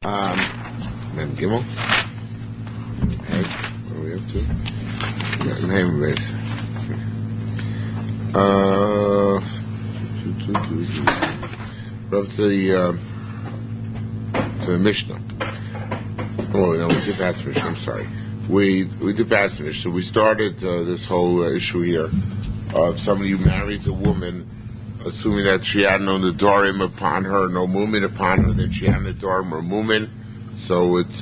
Mem Gimel. Okay, what do we have to? Name base. Up to the Mishnah. Oh no, we did pass the Mishnah. I'm sorry. We did pass the Mishnah. So we started this whole issue here of somebody who marries a woman, assuming that she had no Nadarim upon her, no Mumin upon her, that she had Nadarim or Mumin. So it's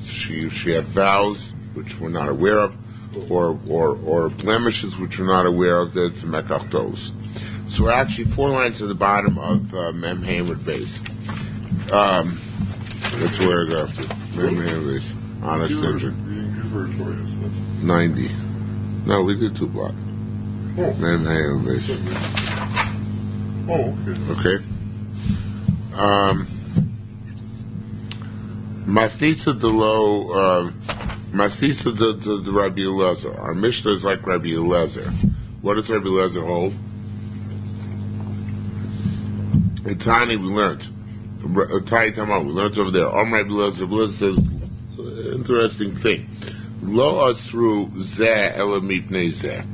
she had vows which we're not aware of, or blemishes which we're not aware of. That's mekachtos. So we're actually 4 lines at the bottom of Mem Hamid base. That's where I go to. Mem Hamid base. Honest engine. 90. No, we did 2 blocks. Oh. Mem Hamid base. Oh, okay. Mastisa Delo, Mastisa the Rabbi Eliezer. Our Mishnah is like Rabbi Eliezer. What does Rabbi Eliezer hold? In Tani we learned. Tani Tamar, we learned over there. Rabbi Eliezer says, interesting thing. Lo asru zeh ela mipnei zeh.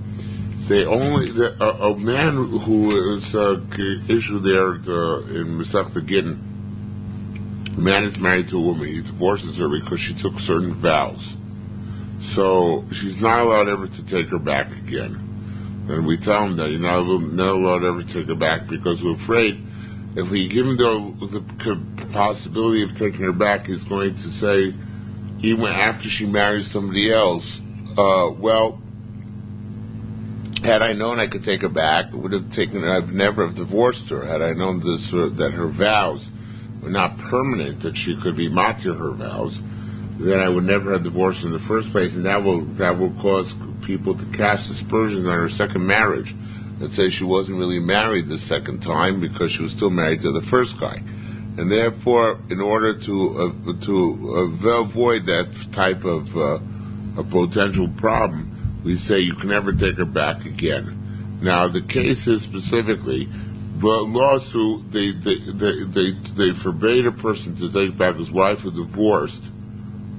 They only a man who is issued there in Masechta Gittin. A man is married to a woman. He divorces her because she took certain vows. So she's not allowed ever to take her back again. And we tell him that you're not allowed ever to take her back because we're afraid if we give him the possibility of taking her back, he's going to say, even after she marries somebody else, well, had I known I could take her back, I would have taken her. I'd never have divorced her. Had I known this, that her vows were not permanent, that she could be matir her vows, then I would never have divorced her in the first place, and that will cause people to cast aspersions on her second marriage and say she wasn't really married the second time because she was still married to the first guy. And therefore, in order to avoid that type of a potential problem, we say you can never take her back again. Now, the case is specifically the lawsuit. They forbade a person to take back his wife who divorced.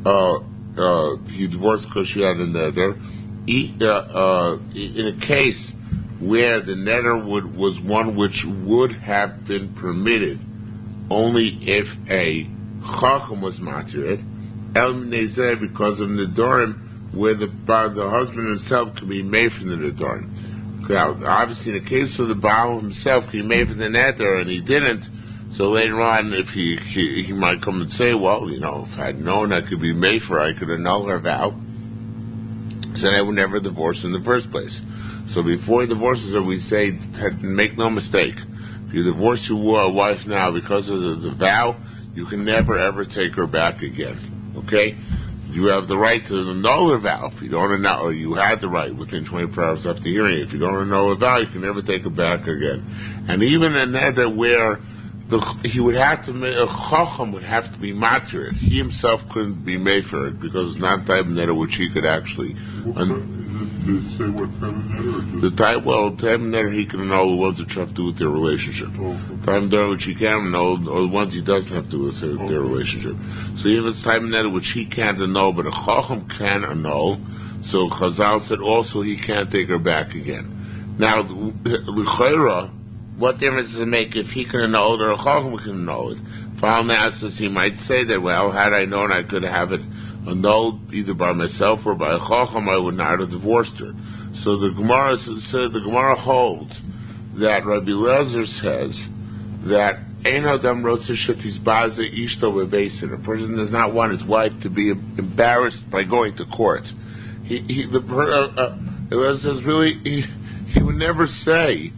He divorced because she had a nether. In a case where the nether was one which would have been permitted only if a chacham was matir, el minezeh, because of nedarim, where the husband himself can be made from the nedarim. Now, obviously, in the case of the Baal himself, he made from the nether, and he didn't. So later on, if he might come and say, well, if I'd known I could be made for her, I could annul her vow. So I would never divorce her in the first place. So before he divorces her, we say, make no mistake. If you divorce your wife now because of the vow, you can never ever take her back again. Okay? You have the right to annul her vow. If you don't annul, or you had the right within 24 hours after hearing it. If you don't annul her vow, you can never take her back again. And even in that where he would have to make, a chacham would have to be matir. He himself couldn't be made for it because it's not type of netter which he could actually. Did it say what type of netter? The type of netter he can annul the ones which have to do with their relationship. Type of netter which he can annul, or the ones he doesn't have to do with their relationship. So even if it's type of netter which he can't annul, but a chacham can annul, so Chazal said also he can't take her back again. Now, l'chayra, what difference does it make if he can annul it or a chacham can annul it? Falnassus, he might say that, well, had I known I could have it annulled either by myself or by a chacham, I would not have divorced her. So the Gemara holds that Rabbi Eliezer says that ein adam rotze shetizbaze ishto bebeis. A person does not want his wife to be embarrassed by going to court. Eliezer says really he would never say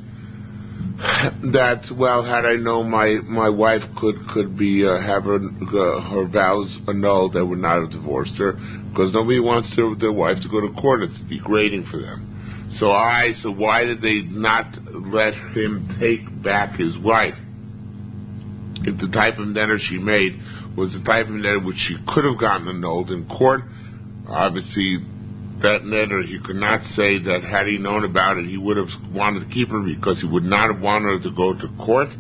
that, well, had I known my wife could be have her vows annulled, I would not have divorced her, because nobody wants their wife to go to court. It's degrading for them. So why did they not let him take back his wife? If the type of netter she made was the type of netter which she could have gotten annulled in court, obviously that netter, he could not say that had he known about it, he would have wanted to keep her because he would not have wanted her to go to court.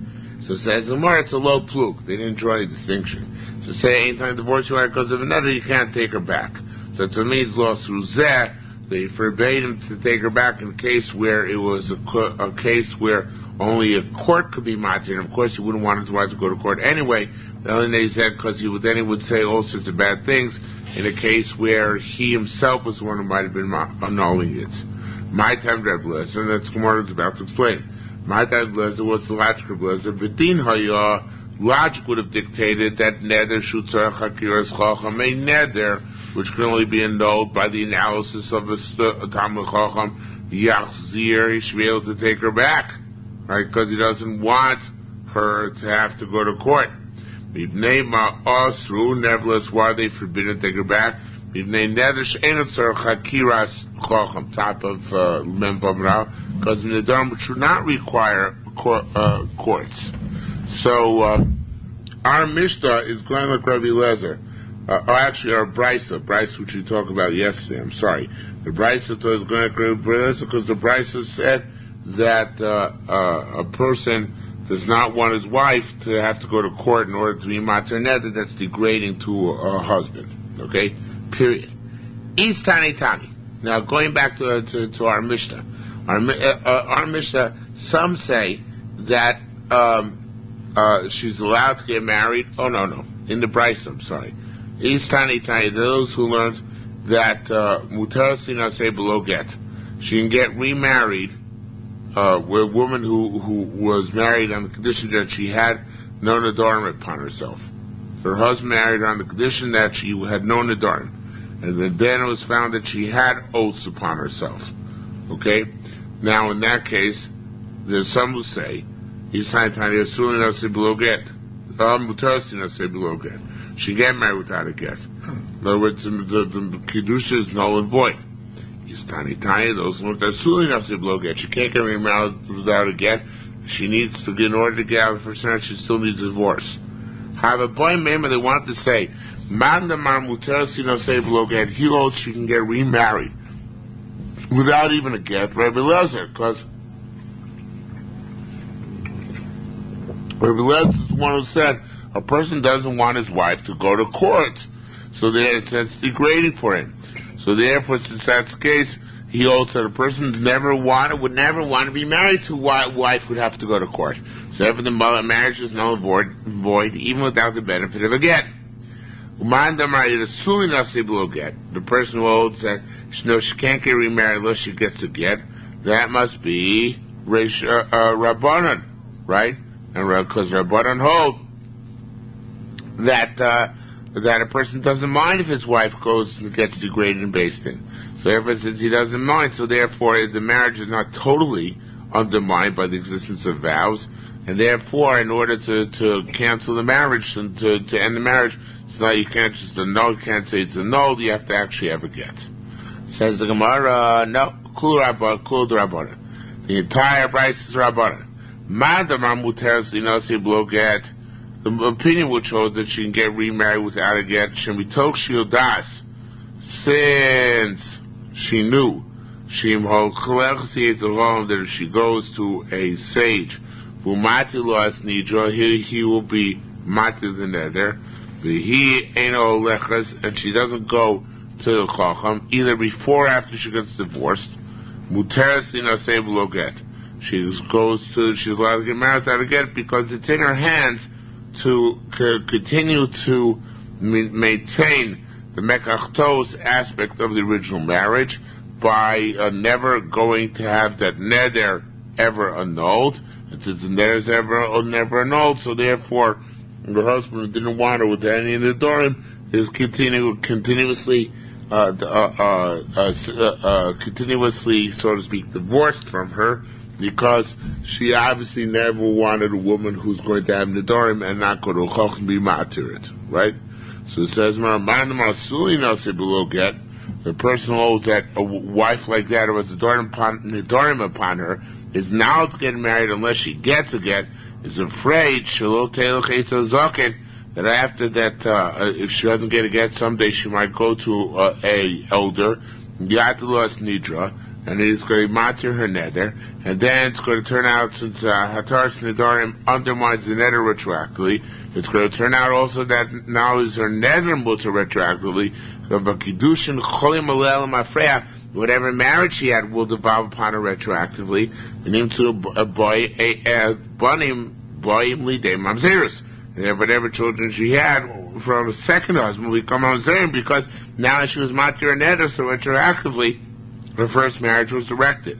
So it says the Gemara, it's a low plug. They didn't draw any distinction. So say anytime divorce you are because of another, you can't take her back. So to me, it's lost through Zeh. They forbade him to take her back in a case where it was a case where only a court could be matir. And of course, he wouldn't want his wife to go to court anyway. The only they said because then he would say all sorts of bad things in a case where he himself was the one who might have been annulling it. My time Reb Lezer, and that's Gemara is about to explain. My time Lezer was the logical Lezer. B'din haya, logic would have dictated that neder shutzar chakiras chacham, a neder which can only be annulled by the analysis of a Talmud Chacham, Yachzir, he should be able to take her back, right? Because he doesn't want her to have to go to court. Nevertheless, why are they forbidden to take her back? Top of Membamra, because Nedarim should not require courts. So, our Mishnah is going like Rabbi Lezer. Actually, our Brisa, which we talked about yesterday, I'm sorry. The Brisa is going to Brisa because the Brisa said that a person does not want his wife to have to go to court in order to be maternetta. That's degrading to a husband. Okay? Period. Is Tani. Now, going back to our Mishnah. Our Mishnah, some say that she's allowed to get married. Oh, no. In the Brisa, I'm sorry. Is Tani, those who learned that mutar sinaseh below get. She can get remarried with a woman who was married on the condition that she had no nedarim upon herself. Her husband married on the condition that she had no nedarim. And then it was found that she had oaths upon herself. Okay? Now, in that case, there's some who say, Is Tani, assuming naseh below get. Mutar sinaseh below get. She get married without a get. In other words, the kedusha is null and void. Is Tani, those who are suing us to blow get. She can't get married without a get. She needs to, in order to get out of the first marriage, she still needs a divorce. Have a boy, maybe they want to say, Man the man mutar sinaseh below get. He holds she can get remarried without even a get. Rabbi Lezer, because Rabbi Lezer is the one who said, a person doesn't want his wife to go to court, so that's degrading for him. So therefore, since that's the case, he holds that a person would never want to be married to a wife who'd have to go to court. So therefore, the marriage is null and void, even without the benefit of a get. The person who holds that she can't get remarried unless she gets a get, that must be Rabbanan, right? And because Rabbanan hold that a person doesn't mind if his wife goes and gets degraded and based in. So ever since he doesn't mind, so therefore the marriage is not totally undermined by the existence of vows, and therefore in order to cancel the marriage and to end the marriage, it's not, you can't just annul, you can't say it's annulled, you have to actually have a get. Says the Gemara, no, kul Rabbanan. The entire price is Rabbanan. Madamar muteres inasi blow get. The opinion which holds that she can get remarried without a get, Shemitoch Shildas, since she knew, that if she goes to a sage, Vumati loas nidra, he will be mati the nether, he ain't all lechas, and she doesn't go to the Chacham, either before or after she gets divorced, Muteres inaseh below get. She's allowed to get married without a get because it's in her hands to continue to maintain the mekachtos aspect of the original marriage by never going to have that neder ever annulled. And since the neder is never annulled, so therefore the husband who didn't want her with any of the dorim is continuously, so to speak, divorced from her, because she obviously never wanted a woman who's going to have Nedarim and not go to a Chach and be matirit, right? So it says, the person who holds that a wife like that who has Nedarim upon her is now to get married unless she gets a get, is afraid that after that, if she doesn't get a get, someday she might go to a elder, Yatalas Nidra, and he's going to matir her neder, and then it's going to turn out, since Hataras Nedarim undermines the neder retroactively, it's going to turn out also that now is her neder mutter retroactively, whatever marriage she had will devolve upon her retroactively, and into a boy, and whatever children she had from a second husband will become mamzerim, because now she was matir neder, so retroactively her first marriage was directed.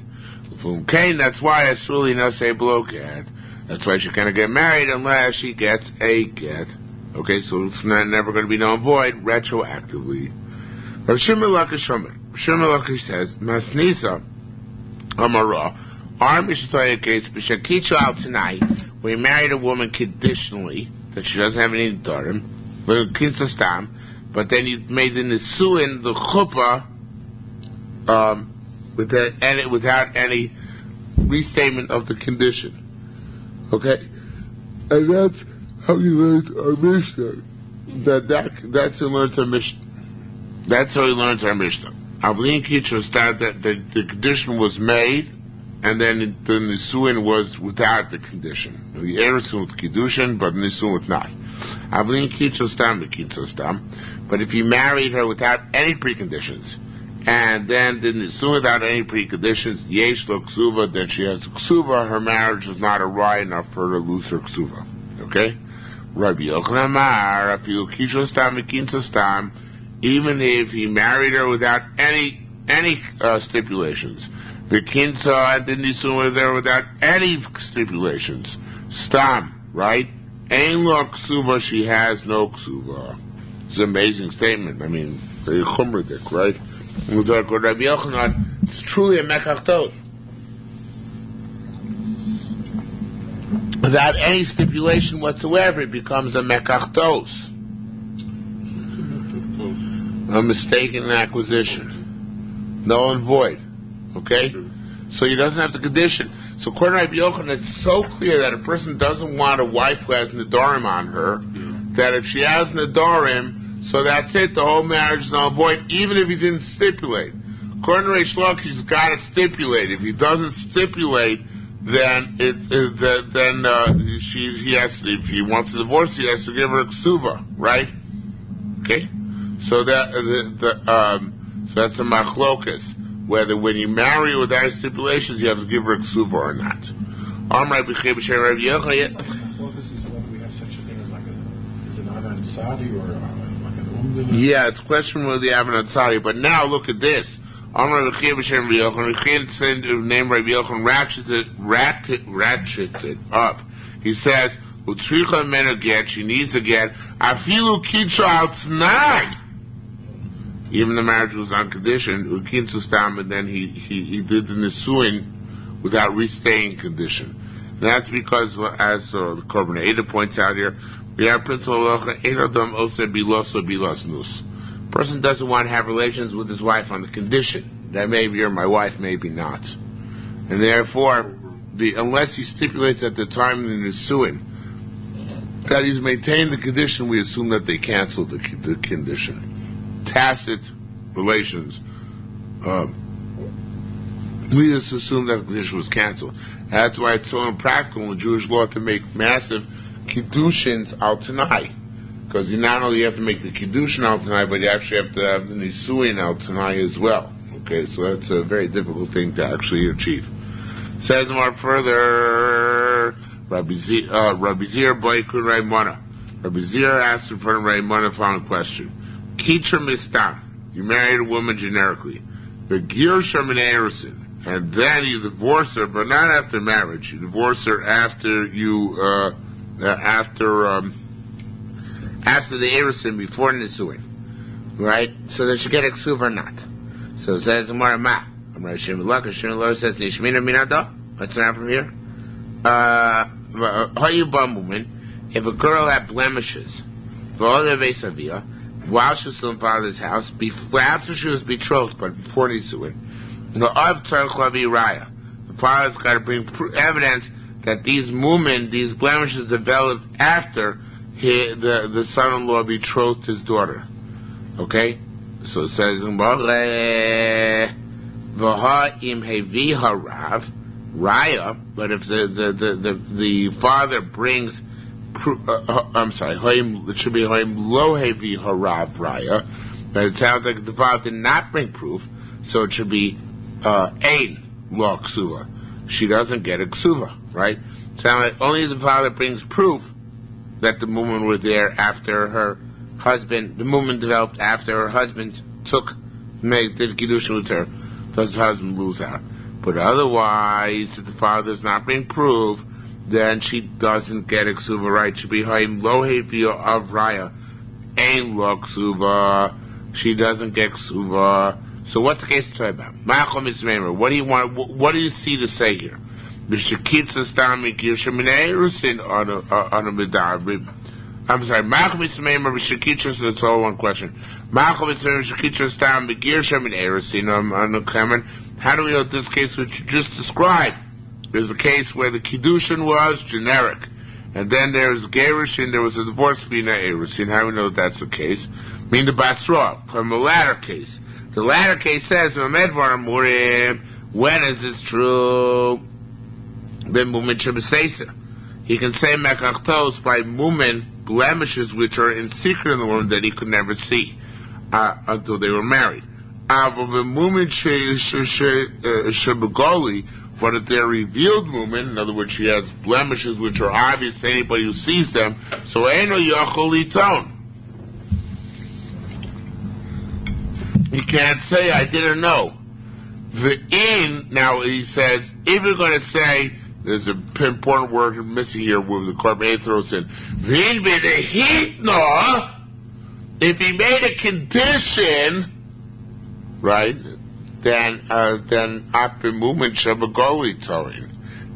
That's why Asuli Nasei Blokad. That's why she's going to get married unless she gets a get. Okay, so it's never going to be null and void retroactively. Rav Shimon Lakish says, Masnisa Amara, our Mishnah case, B'Shakitcha al tonight, we married a woman conditionally that she doesn't have any darim, but then you made the nisuin, the chuppah, without any restatement of the condition. Okay? And that's how you learned our Mishnah. That's how he learns our Mishnah. That's how he learns our Mishnah. Avlin Kitcha started that the condition was made, and then the Nisuin was without the condition. The Eretz with Kiddushin, but Nisuin with not. Avlin Kitcha Stam, but if you married her without any preconditions, and then the Nisuin without any preconditions, Yesh lo Ksuva, then she has Ksuva, her marriage is not a right enough for her to lose her Ksuva. Okay? Rabbi Yochanan Amar, Afilu Kitcha Stam, even if he married her without any stipulations. The Kinsa and the Nisuin were there without any stipulations. Stam, right? Ein lo Ksuva, she has no Ksuva. It's an amazing statement. I mean, very chumradik, right? It's like with Rabbi Yochanan, it's truly a mekachtos. Without any stipulation whatsoever, it becomes a mekachtos. A mistaken acquisition. Null and void. Okay? So he doesn't have the condition. So according to Rabbi Yochanan, it's so clear that a person doesn't want a wife who has Nedarim on her, that if she has Nedarim, so that's it, the whole marriage is null and void, even if he didn't stipulate. According to Reish Lakish, he's got to stipulate. If he doesn't stipulate, then he has to, if he wants to divorce, he has to give her a ksuva, right? Okay? So that so that's a machlokas, whether when you marry without stipulations you have to give her a ksuva or not. We have such a thing as is an Avan Sadi or like an Umdila? Yeah, it's a question whether the Avan Sadi, but now look at this. Amar B'Chiv B'Shem Rabbi Yochanan, the name Rabbi Yochanan ratchets it up. He says, Utricha men a get, she needs a get, Afilu Kitcha al T'nai. Even the marriage was unconditioned, Ukinsu Stam, and then he did the Nisuin without restaying condition. And that's because, as the Korban Eda points out here, we have principle Halacha, Eidadam Ose Biloso Bilos Nus. Person doesn't want to have relations with his wife on the condition that maybe you're my wife, maybe not. And therefore, unless he stipulates at the time in the Nisuin that he's maintained the condition, we assume that they canceled the condition. Tacit relations, we just assume that the condition was canceled. That's why it's so impractical in the Jewish law to make massive kiddushins al tanai, because you not only have to make the kiddushin al tanai, but you actually have to have the nisuin al tanai as well. Okay, so that's a very difficult thing to actually achieve. Says more further, Rabbi Zir Boykun Raimona. Rabbi Zir asked in front of Raimona the following question. Kitcher mistam, you married a woman generically. The Yerushalmi Kesuvos, and then you divorce her, but not after marriage. You divorce her after the Erusin, before Nisuin, right? So that you get a ksuv or not. So it says Amar Ma. Amar Shem Lord says Nishmina Minado. What's that from here? Hayubam woman, if a girl had blemishes, while she was still in father's house, after she was betrothed, but before Nisuin, the father's got to bring evidence that these blemishes developed after the son-in-law betrothed his daughter. Okay? So it says, V'ha im hevi harav raya, but if the father brings, it should be haim lo hevi harav raya, but it sounds like the father did not bring proof, so it should be ein lo ksuva. She doesn't get a ksuva, right? Sound like only the father brings proof that the woman was there after her husband, the woman developed after her husband did kiddushin with her. Does the husband lose out? But otherwise, if the father does not bring proof, then she doesn't get a ksuva, right? She be haim lo hevi of raya, ein lo ksuva. She doesn't get ksuva. So what's the case to talk about? What do you want? What do you see to say here? I'm sorry. That's all one question. How do we know this case which you just described is a case where the kiddushin was generic, and then there's gerushin, there was a divorce vina erusin? How do we know that's the case? Mean the basra from the latter case. The latter case says, when is this true? He can say mekachtos by mumen, blemishes which are in secret in the woman that he could never see until they were married. But if they're revealed women, in other words, she has blemishes which are obvious to anybody who sees them, so eno yachol liton. He can't say, I didn't know. Now he says, if you're going to say, there's an important word missing here with the Korban throws in. If he made a condition, right, then apimumen shabagoli towing.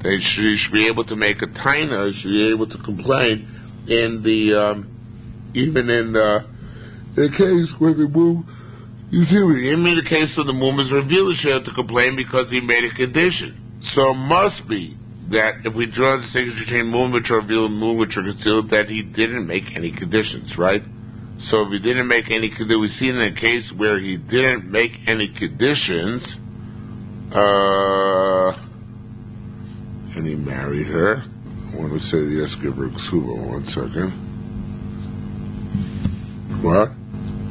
They should be able to make a taina, should be able to complain in the even in the case where the move. You see, he made a case where the mum is revealed, she had to complain because he made a condition. So it must be that if we draw the distinction between mum which are revealed and mum which are concealed, that he didn't make any conditions, right? So if he didn't make any conditions, we see in a case where he didn't make any conditions, and he married her. I want to say the yes, give her ksuva. 1 second. What?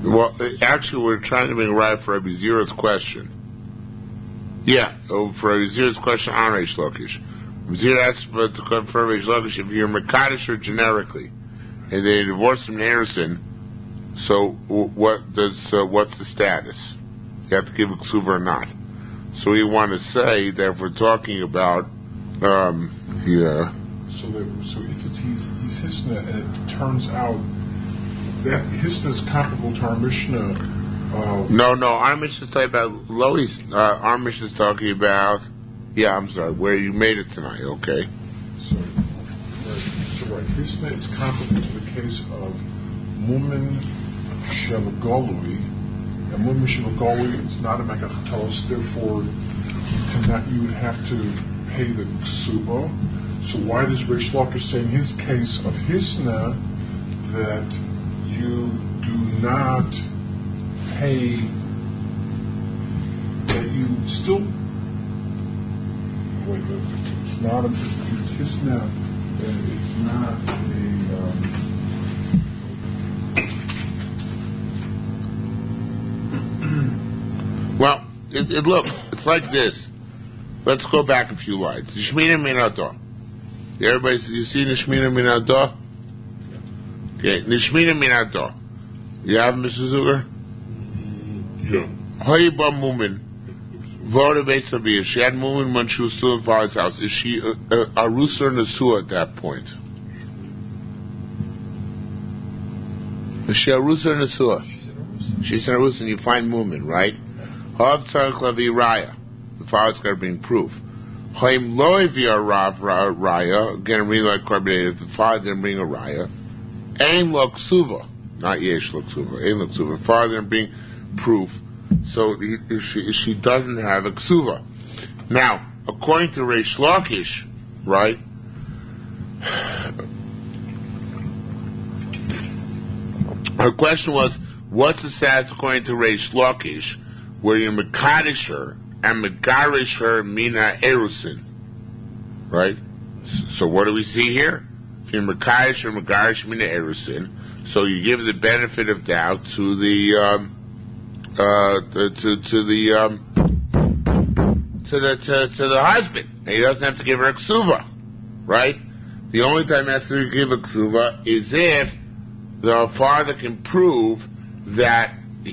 Well, actually, we're trying to make a right for Rabbi Zira's question. Yeah, for Rabbi Zira's question on Reish Lakish. Rabbi Zira asked to confirm Reish Lakish if you're Mekadosh or generically, and they divorced him in Harrison. So what's the status? You have to give a ksuva or not? So we want to say that if we're talking about, yeah. So if it's he's Hisna, and it turns out that Hisna is comparable to our Mishnah. No, our Mishnah is talking about Lois. Our Mishnah is talking about, yeah, I'm sorry, where you made it tonight, okay. So Hisna is comparable to the case of Mumin Shavagolui, and Mumin Shavagolui is not a Mekachatos, therefore you would have to pay the ksuba. So why does Reish Lakish say in his case of Hisna that you do not pay, that you still, wait, it's not, it's Hisna, it's not Well, look, it's like this. Let's go back a few lines. Nishmina minato. Everybody, you see Nishmina minato? Okay, Nishmina minato. You have Mr. Zuger? Yeah. Hoyiba Mumin. Voda Beisabiyah. She had Mumin when she was still in father's house. Is she Arusa or Nasua at that point? Is she Arusa or Nasua? She's an Arusa, and you find Mumin, right? Hav Tzarech Lavi Raya. The father's got to bring proof. Haim Loi Via Rav Raya. Again, read like Korban. If the father didn't bring a Raya, Ein Lo Ksuva. Not Yesh Lo Ksuva. Ein Lo Ksuva. The father didn't bring proof. So she doesn't have a ksuva. Now, according to Reish Lakish, right? Her question was, what's the status according to Reish Lakish, where you're Mekadosh her and megarish her mina erusin. Right? So what do we see here? If you're megarish or megarish mina erusin, so you give the benefit of doubt to the husband, and he doesn't have to give her a ksuva, right? The only time he has to give a ksuva is if the father can prove that the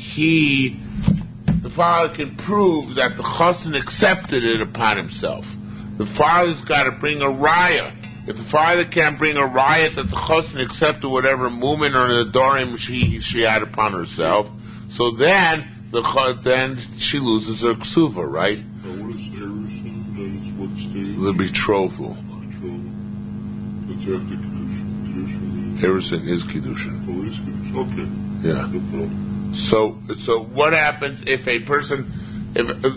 chassan accepted it upon himself. The father's got to bring a raya. If the father can't bring a raya that the chassan accepted whatever movement or nedarim she had upon herself, so then she loses her ksuva, right? What is erusin? What stage? The betrothal. That's after Kiddushin. Erusin is kiddushin. Oh, it is Kiddushin. Okay. Yeah. No problem. So what happens if a person?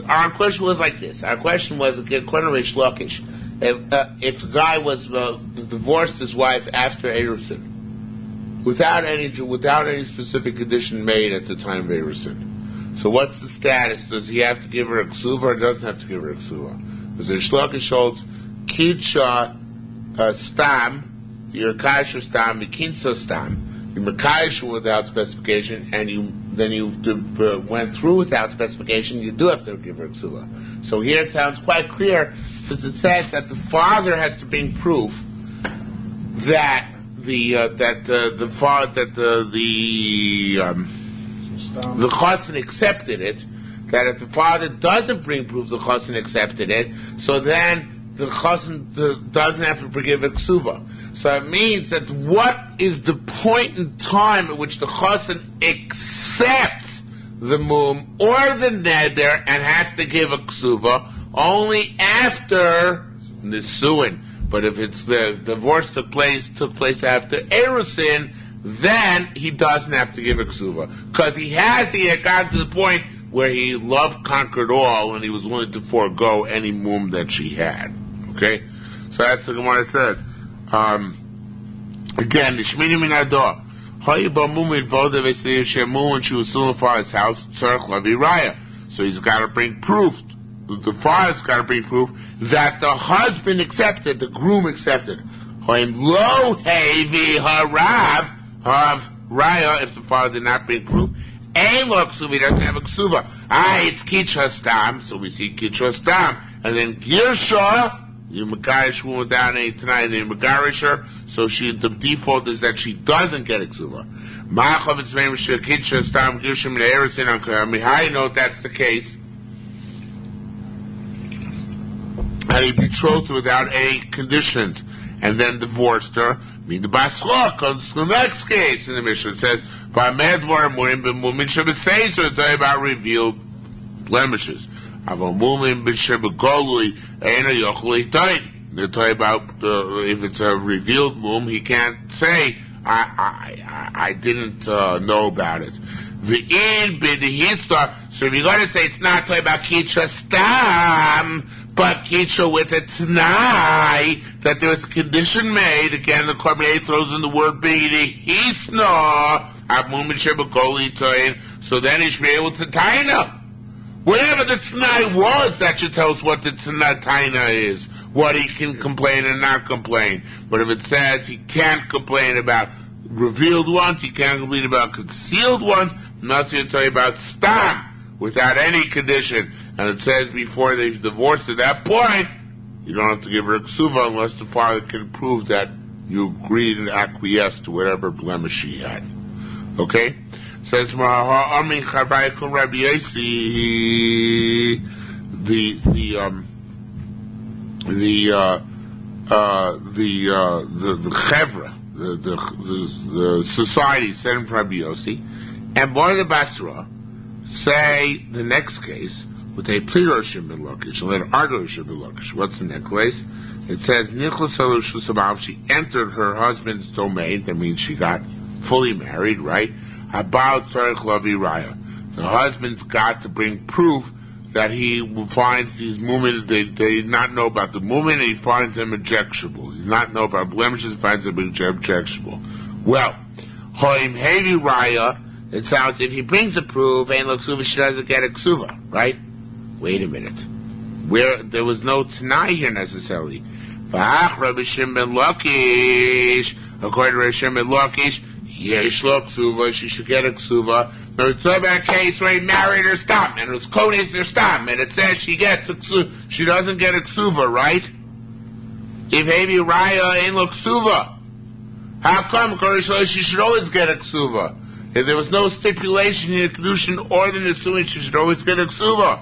Our question was like this. Our question was according to Reish Lakish. If a guy was divorced his wife after erusin, without any specific condition made at the time of erusin. So what's the status? Does he have to give her a ksuva or doesn't have to give her a ksuva? Because Reish Lakish holds kidsha stam, your kasher stam, mikinsa stam. You makayish without specification, and you went through without specification. You do have to give her a ksuva. So here it sounds quite clear, since it says that the father has to bring proof that the chassan accepted it. That if the father doesn't bring proof the chassan accepted it, so then the chassan doesn't have to give a ksuva. So it means that what is the point in time at which the chassan accepts the mum or the neder and has to give a ksuva? Only after nisuin. But if it's the divorce took place after erusin, then he doesn't have to give a ksuva, because he had gotten to the point where he loved conquered all and he was willing to forego any mum that she had. Okay, so that's the Gemara says. Again, the Shmini min Ador. When she was still in the father's house, so he's got to bring proof. The father's got to bring proof that the husband accepted, the groom accepted. Lo hevi harav of raya. If the father did not bring proof, he doesn't have a ksuva. It's kitcha stam. So we see kitcha stam, and then girsha. You megarish woman down tonight, and you megarish her. So the default is that she doesn't get a ksuva. How do you know that's the case? And he betrothed her without any conditions, and then divorced her. The basra comes to the next case in the Mishnah. It says, talking about revealed blemishes. They're talking about if it's a revealed mum, he can't say, I didn't know about it. So if you're going to say it's not talking about kitcha stam, but kitcha with a t'nai, that there was a condition made, again the Korbanei throws in the word b'dihisna, so then he should be able to taina. Whatever the t'nai was, that should tell us what the taina is, what he can complain and not complain. But if it says he can't complain about revealed ones, he can't complain about concealed ones, unless you tell you about stam, without any condition, and it says before they've divorced at that point, you don't have to give her a ksuva unless the father can prove that you agreed and acquiesced to whatever blemish she had. Okay? Says the chevra, the society said in Rabbi Yossi, and Bar the Basra say the next case with a pliro shemilakish and then argo shemilakish. What's the next case? It says she entered her husband's domain. That means she got fully married, right? About tzarich lavi raya. The husband's got to bring proof that he finds these mumin. They did not know about the mumin, and he finds them objectionable. He does not know about blemishes, finds them objectionable. Well, hoim hevi raya. It sounds if he brings a proof, ain't lo ksuva, she doesn't get a ksuva, right? Wait a minute. Where there was no Tanai here necessarily. V'ach Rabbi Shimon Lakish, according to Rabbi Shimon Lakish, yesh lo ksuva, she should get a ksuva. But it's about a case where he married her stam, and it was kodesh her stam, and it says she gets a ksuva. She doesn't get a ksuva, right? If Hevi Raya ain't lo ksuva, how come kodesh she should always get a ksuva? If there was no stipulation in the kedushin or the nisuin, she should always get a ksuva.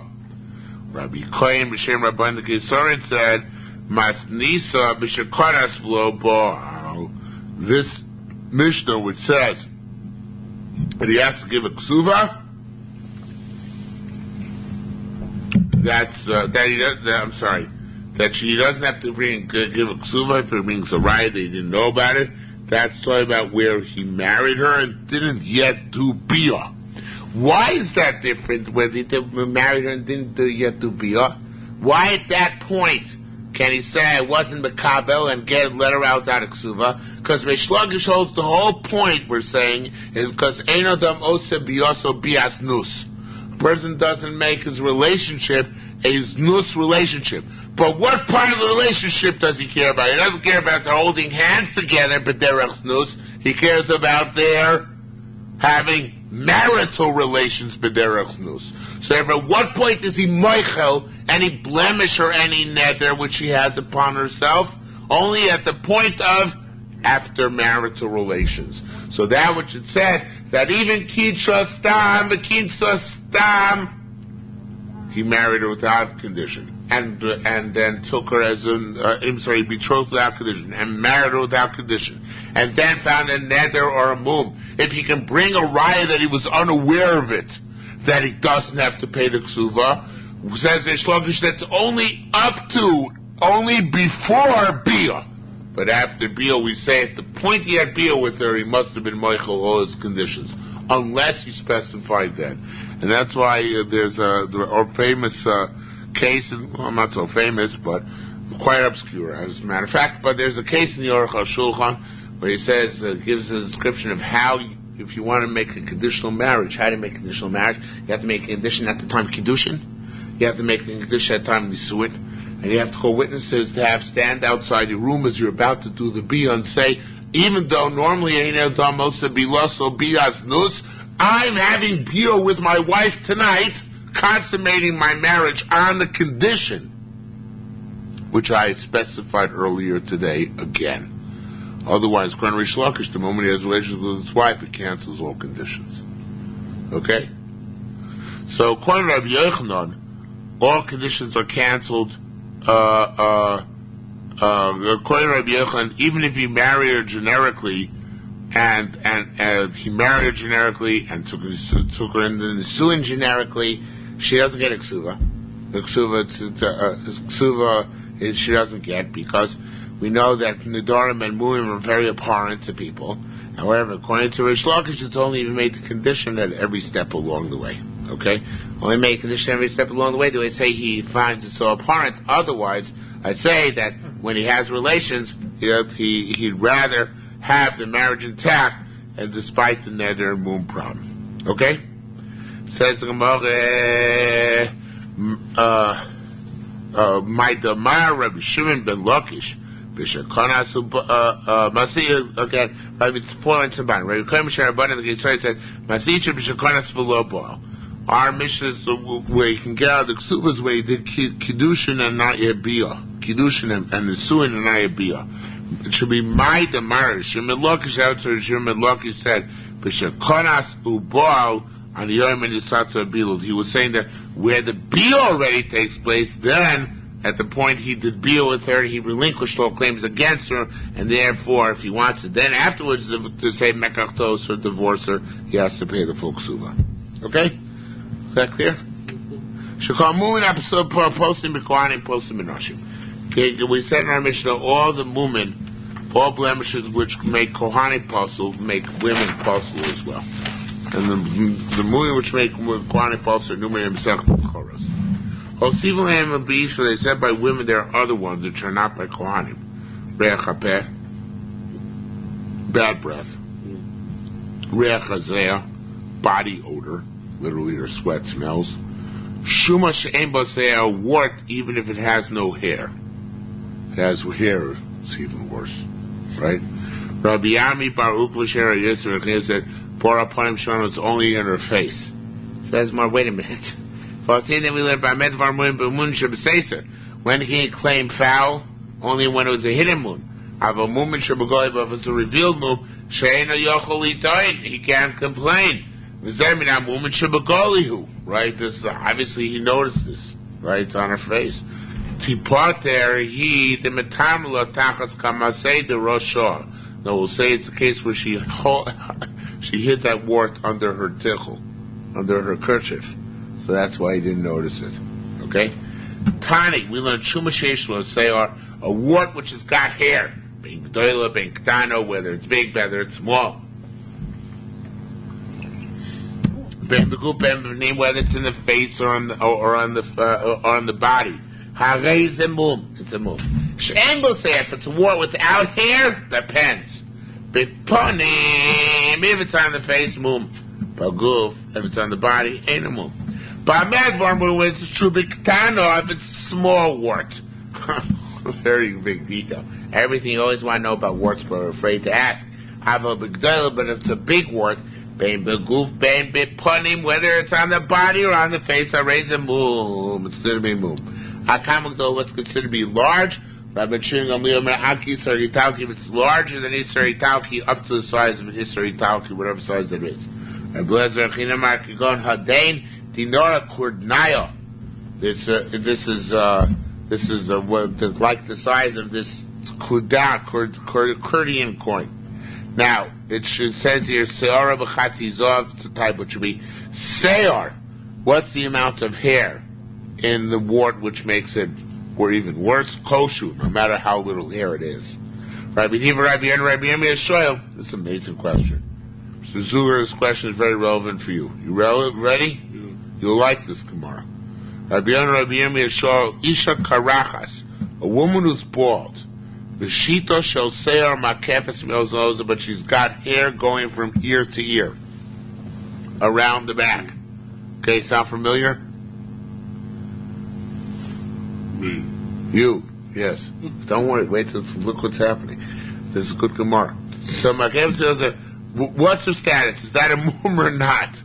Rabbi Kohen b'shem Rabban the Kesarin said, Mas Nisa b'shekoras v'lo bo'al. This Mishnah which says that he has to give a ksuva, that she doesn't have to give a ksuva if it brings a riot that he didn't know about it. That's talking about where he married her and didn't yet do biyah. Why is that different where he married her and didn't yet do biyah? Why at that point can he say I wasn't Mekabel and let her out without a ksuva? Because Reish Lakish holds the whole point we're saying is because Ein Adam Ose Biyaso Bias Nus. A person doesn't make his relationship a Nus relationship. But what part of the relationship does he care about? He doesn't care about their holding hands together, but they're Nus. He cares about their having marital relations, but they're Nus. So at what point does he moichel any blemish or any nether which she has upon herself? Only at the point of after marital relations. So that which it says that even Kitsa Stam, he married her without condition, and then took her as betrothed without condition, and married her without condition, and then found a nether or a mum. If he can bring a raya that he was unaware of it, that he doesn't have to pay the ksuva, says Reish Lakish that's only before biyah. But after biyah, we say at the point he had biyah with her, he must have been moichel all his conditions, unless he specified that. And that's why there's a famous case, not so famous, but quite obscure, as a matter of fact. But there's a case in the Aruch HaShulchan where he says, gives a description of how, if you want to make a conditional marriage, how to make a conditional marriage. You have to make a condition at the time of Kiddushin. You have to make the condition at the time of Nisuin. And you have to call witnesses to stand outside your room as you're about to do the biyah and say, even though normally I'm having biyah with my wife tonight, consummating my marriage on the condition which I specified earlier today again. Otherwise, according to Reish Lakish, the moment he has relations with his wife, it cancels all conditions. Okay? So, according to Rabbi Yochanan, all conditions are canceled. According to Rabbi Yochanan, even if he married her generically, and he married her generically and took her in the Nisuin generically, she doesn't get a ksuva. The ksuva is she doesn't get, because we know that Nidorim and Murim are very abhorrent to people. However, according to Reish Lakish, it's only even made the condition at every step along the way. Okay? Only made a condition every step along the way. Do I say he finds it so abhorrent? Otherwise, I'd say that when he has relations, he'd rather have the marriage intact, and despite the nether and moon problem. Okay? Says the Gemara, my damar Rabbi Shimon ben Lakish, B'shakonas Masih. Okay, Rabbi four lines about Rabbi Kohen B'shem Rabbanan the Kesarim said, Masih B'shakonas v'lo bo'al. Our mission is where you can get out of the ksubas where you did kiddushin and not yet biyah, kiddushin and nisuin and not yet biyah. It should be my damar. Shimon Lakish outside Shimon Lakish said, B'shakonas u'boal. On the Yom Yisatza Bilud, he was saying that where the biyah already takes place, then at the point he did biyah with her, he relinquished all claims against her, and therefore, if he wants it, then afterwards to say mekachtos or divorce her, he has to pay the full ksuva. Okay, is that clear? Shekamumin episode posting b'kohanim posting b'noshim. Okay, we said in our Mishnah all the mumin, all blemishes which make kohanim possible, make women possible as well. And the mu'in which make Kohanim also numerate himself with Choros. Osivim and be so they said by women there are other ones which are not by Kohanim. Reach hapeh, bad breath. Reach hazeh, body odor, literally her sweat smells. Shuma she'en bo se'er, a wart, even if it has no hair. It has hair, it's even worse, right? Rabbi Yami bar Ukvashera Yisrael said, pour upon him Shana, it's only in her face. Says more, wait a minute. When can you claim foul? Only when it was a hidden moon. But if it's a revealed moon, he can't complain. Right? This obviously he noticed this. Right? It's on her face. Tipater he the metamla tachas kamasei the roshah. No, we'll say it's a case where she hid that wart under her tichel, under her kerchief. So that's why he didn't notice it. Okay? Tani, we learned Shuma Sheshlo, say a wart which has got hair, being Gdoila, being Ktano, whether it's big, whether it's small. Whether it's in the face or on the body. Harei zemum, it's a mum. She'enbo say if it's a wart without hair, depends. Biponim, if it's on the face, mum. Baguf, if it's on the body, ain't a mum. Ba'medvar, when it's true biktano, if it's a small wart. Very big detail. Everything you always want to know about warts, but are afraid to ask. Have a big deal, but if it's a big wart, bein beguf, bein biponim, whether it's on the body or on the face, I raise a mum. It's going to be mum. Hakamukdo, what's considered to be large, Rabbi Shimon Gamliel Aki Isar Italki, if it's larger than Isar Italki, up to the size of an Isar Italki, whatever size it is. Rabbi Lezer Chinamar Kigon Hadain Dinora Kurdnaya. This is like the size of this Kurdian coin. Now it says here Seara B'Chatzi Zov. It's a type which would be Sear. What's the amount of hair in the wart which makes it, or even worse, koshu, no matter how little hair it is? Rabbi Tiva, Rabbi Yen, Rabbi Yemi Shoyel. This is an amazing question. Mr. Zuger's question is very relevant for you. You ready? Yeah. You'll like this Gemara. Rabbi Yen, Rabbi Yemi Shoyel, Isha Karachas, a woman who's bald. The Shita shall say our makefes melzoza, but she's got hair going from ear to ear, around the back. Okay, sound familiar? Me. You, yes. Don't worry, wait till look what's happening. This is good Gemara. So makefes melzoza, what's her status? Is that a mum or not?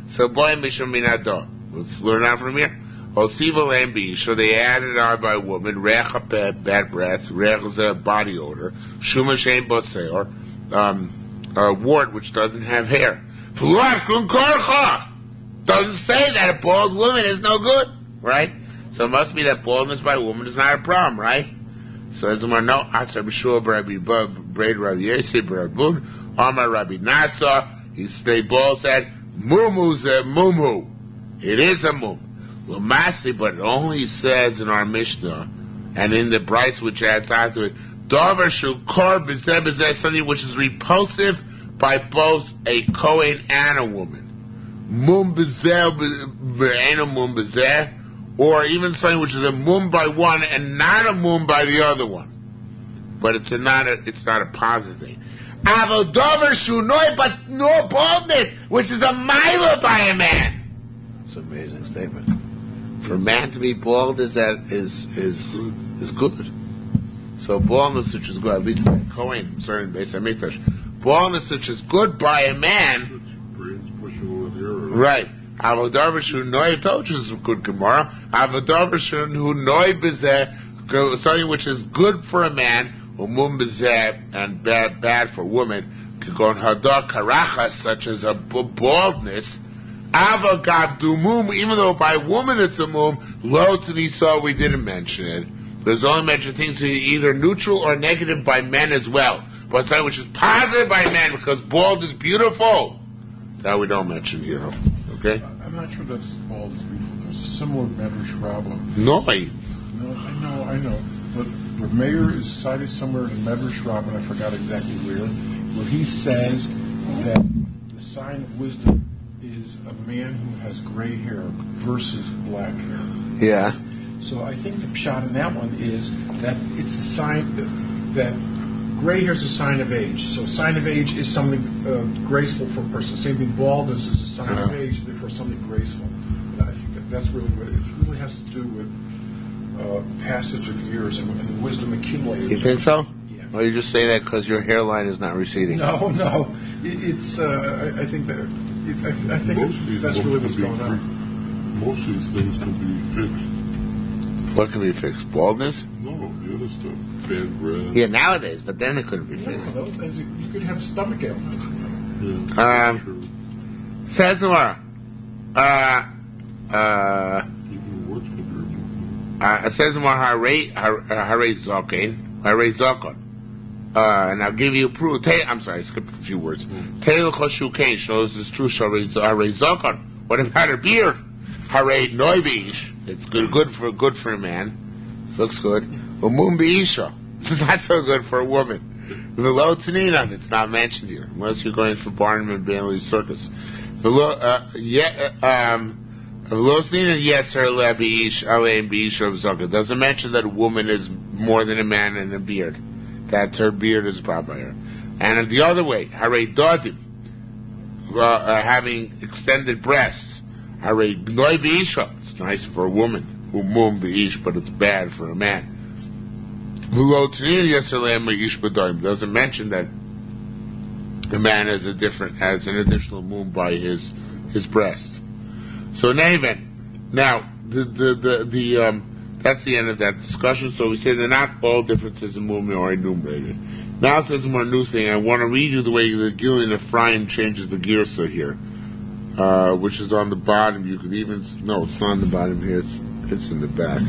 So boy mishum minado. Let's learn out from here. Osiva lambi, so they added on by woman, recha bad breath, recha body odor, shuma shein boseor, a wart which doesn't have hair. Doesn't say that a bald woman is no good, right? So it must be that baldness by a woman is not a problem, right? So as no, Asar B'Shua Rabbi Braid Rabbi Yosef Rabbi Amar Rabbi Nasa, they both said, Mumu's a mumu. It is a mum. Lamasi, but it only says in our Mishnah and in the Bryce which adds on to it, Davar Shukar B'zeh B'zeh, something which is repulsive by both a Kohen and a woman. Mum B'zeh and a mum B'zeh, or even something which is a mum by one and not a mum by the other one. But it's not a positive thing. Avo Davar Shunoi, but no baldness, which is a mila by a man. It's an amazing statement. For a man to be bald is good. So baldness which is good, at least by a Kohen, certain base Hamikdash. Baldness which is good by a man. Brains pushing with hair. Right. Avodarvashun noi, told you this is a good Gemara. Avodarvashun hu noi bezeh, something which is good for a man, umum bezeh, and bad for women. Kigon hadar karachas, such as a baldness. Avagav dumum, even though by woman it's a mum, lo to nisa, we didn't mention it. There's only mentioned things that are either neutral or negative by men as well. But something which is positive by men, because bald is beautiful, that we don't mention here. Okay? I'm not sure that bald is beautiful. There's a similar Medrash Rabbah. No. No, I know. But the mayor is cited somewhere in Medrash Rabbah, and I forgot exactly where he says that the sign of wisdom is a man who has gray hair versus black hair. Yeah. So I think the shot in that one is that it's a sign that gray hair is a sign of age. So sign of age is something graceful for a person. Same thing, baldness is a sign of age, therefore something graceful. But I think that's really what it really has to do with passage of years and the wisdom accumulated. You think so? Yeah. Or you just say that because your hairline is not receding? No. It's. I think that. I think that's really what's going on. Most of these things can be fixed. What can be fixed? Baldness? No, the other stuff. Bad breath. Yeah, nowadays, but then it couldn't be fixed. Those things, you could have a stomach ailment. Yeah. Says Nora. Even words can be removed. It says more Hare Zokon. And I'll give you proof. I'm sorry, I skipped a few words. Taylor Choshukain shows this true Hare Zokon. What about her beard? Hare Noibish. It's good for a man. Looks good. Umum Beisha. It's not so good for a woman. The low Taninan, it's not mentioned here, unless you're going for Barnum and Bailey Circus. The low Taninan, yes, her Leish, Alain Beisha of Zokon. Doesn't mention that a woman is more than a man in a beard. That her beard is brought by her. And the other way, Hare Dodim, having extended breasts. Hare Gnoi Beisha, it's nice for a woman. Umum Beish, but it's bad for a man. Doesn't mention that a man has an additional moon by his breast. So Naven, now the that's the end of that discussion. So we say they're not all differences in movement are enumerated. Now it says more new thing. I want to read you the way the Gillian Ephraim changes the Girsa here, which is on the bottom. You could even it's not on the bottom here. It's in the back.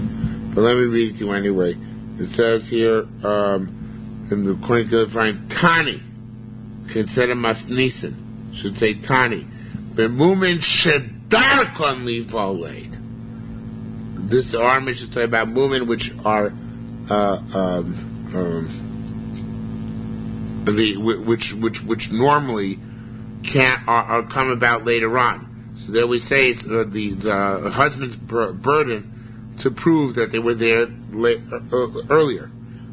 But let me read it to you anyway. It says here in the Gillian Ephraim, Tani instead of Masnisen should say Tani. Bemumin shedarkon livoled. This our mission is talking about movement which are which normally can't are come about later on. So there we say it's the husband's burden to prove that they were there earlier.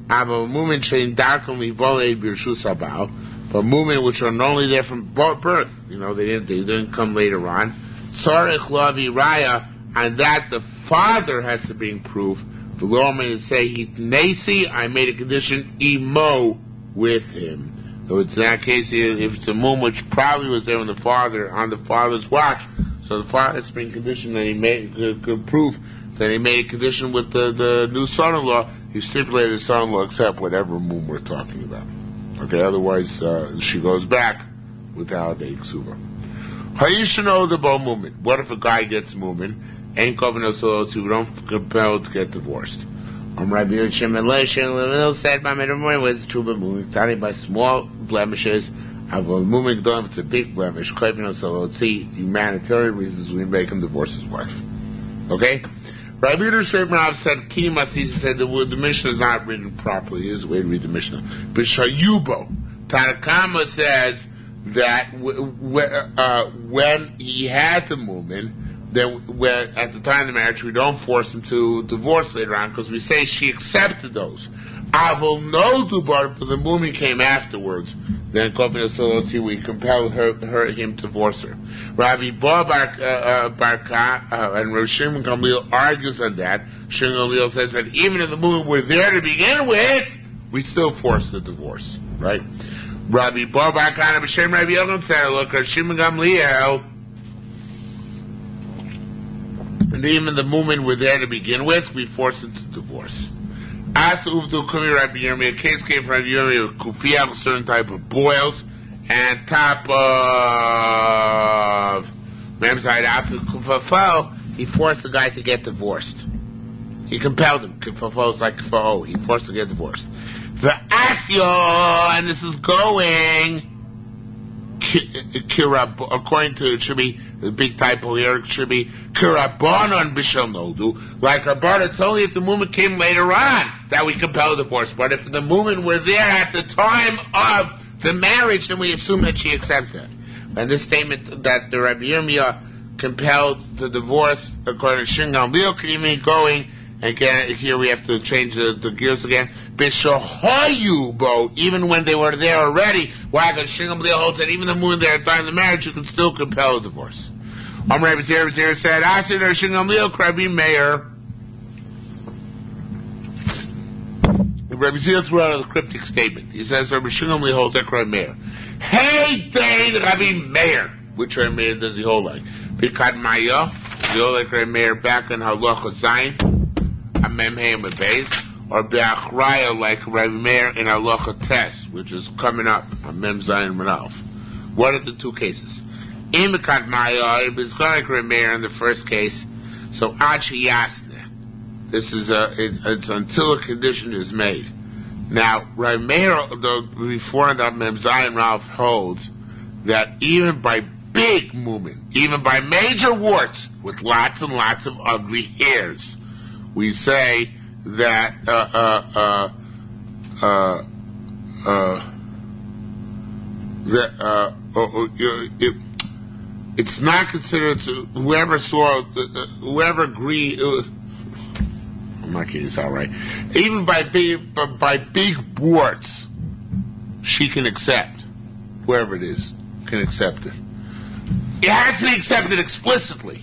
But movement which are normally there from birth, they didn't come later on. Tzarech lavi raya, and that the father has to bring proof. The law may say, I made a condition, imo, with him. So it's in that case, if it's a mum which probably was there on the father's watch, so the father has been conditioned that he could prove that he made a condition with the new son-in-law. He stipulated the son-in-law accept whatever mum we're talking about. Okay, otherwise she goes back without a ksuba. Hayishano the bo mumin. What if a guy gets mumin? Ain't covenant so we don't compel to get divorced. Rabbi Yerushalmi said by Midmor with true mumin, starting by small blemishes. Have a mumin done it's a big blemish. Covenant so humanitarian reasons we make him divorce his wife. Okay. Rabbi Yerushalmi said Kimas. He said the Mishnah is not written properly. Here's the way to read the Mishnah. B'shayubo. Tanakama says that when he had the mumin, then at the time of the marriage, we don't force him to divorce later on because we say she accepted those. Avol no dubar, but the mumin came afterwards. Then we compelled him to divorce her. Rabbi Barka and Rav Shimon Gamliel argues on that. Shimon Gamliel says that even if the mumin were there to begin with, we still force the divorce, right? Rabbi Barka and B'Shem Rabbi Yochanan said, look, Shimon Gamliel. And even the mumin were there to begin with, we force it to divorce. As Uvdu Kumi Rabbi Yirmiyah, a case came from Rabbi Yirmiyah, Kufiyah, a certain type of boils, and top of Memzai after Kufafo, he forced the guy to get divorced. He compelled him. Kufafo is like Kufafo. He forced to get divorced. The Asyo, and this is going according to it should be the big typo here. It should be kirabanon b'shel nodu. Like Rabban, it's only if the mumin came later on that we compel divorce. But if the mumin were there at the time of the marriage, then we assume that she accepted. And this statement that the Rabbi Yirmiyah compelled the divorce, according to Shimon Gamliel, can even going. Again, here we have to change the gears again. Bo, even when they were there already, why? Because Shimon Gamliel holds that even the mumin there at the time of the marriage, you can still compel a divorce. Rabbi Zera said, Asin Rishon Gamliel Rabbi Meir. Rabbi Zera threw out a cryptic statement. He says, Rabbi Rishon Gamliel holds like Rabbi Meir. Hey, Dane, Rabbi Meir. Which Rabbi Meir does he hold like? Birkat Maya, he hold like Rabbi Meir back in Halacha Zayin, Amem Hayim Beis, or Be'achraya like Rabbi Meir in Halacha Tes, which is coming up, Amem Zayin Manalf. What are the two cases? In Birkat Maya, it's like Rabbi Meir in the first case, so Achi Yasne. This is it's until a condition is made. Now, Rabbi Meir, before that Mem Zayin Ralph holds that even by big movement, even by major warts with lots and lots of ugly hairs, we say that it's not considered to whoever saw whoever agreed. I'm not getting this out right. Even by big warts, she can accept. Whoever it is can accept it. It has to be accepted explicitly.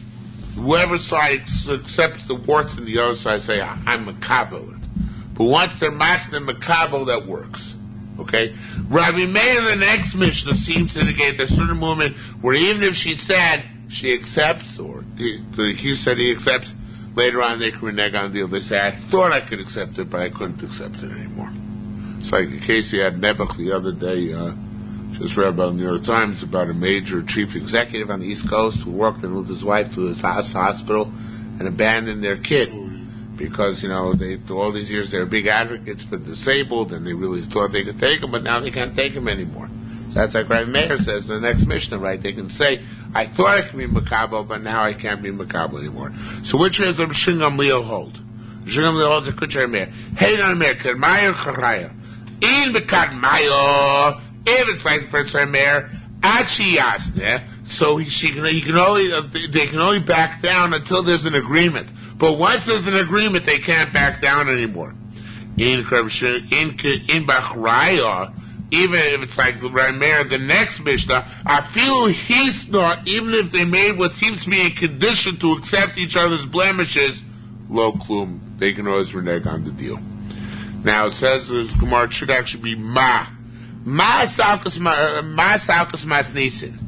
Whoever side accepts the warts and the other side say, I'm makabel it. But once they're masked and makabel, that works. Okay? Rabbi Meir in the next Mishnah seems to indicate there's a certain moment where even if she said she accepts, or he said he accepts, later on they can renege on the deal. They say, I thought I could accept it, but I couldn't accept it anymore. It's like the case he had Nebuch the other day, just read about in the New York Times about a major chief executive on the East Coast who worked in with his wife to his hospital and abandoned their kid because, they all these years they were big advocates for the disabled and they really thought they could take him, but now they can't take him anymore. So that's like Rabbi Meir says in the next Mishnah, right? They can say, I thought I could be Makabel, but now I can't be Makabel anymore. So which is Rabbi Rishon Gamliel hold? Rishon Gamliel holds a Kuch Meir. Hey, Rabbi Meir, Kadmayer Charaya. In the Kadmayer, if it's like the first Rabbi Meir, Achi Yasne, so they can only back down until there's an agreement. But once there's an agreement, they can't back down anymore. In Bachraya, even if it's like the Rabbi Meir, the next Mishnah, I feel he's not, even if they made what seems to be a condition to accept each other's blemishes, lo klum, they can always renege on the deal. Now it says the Gemara, it should actually be ma salkas mas nisin.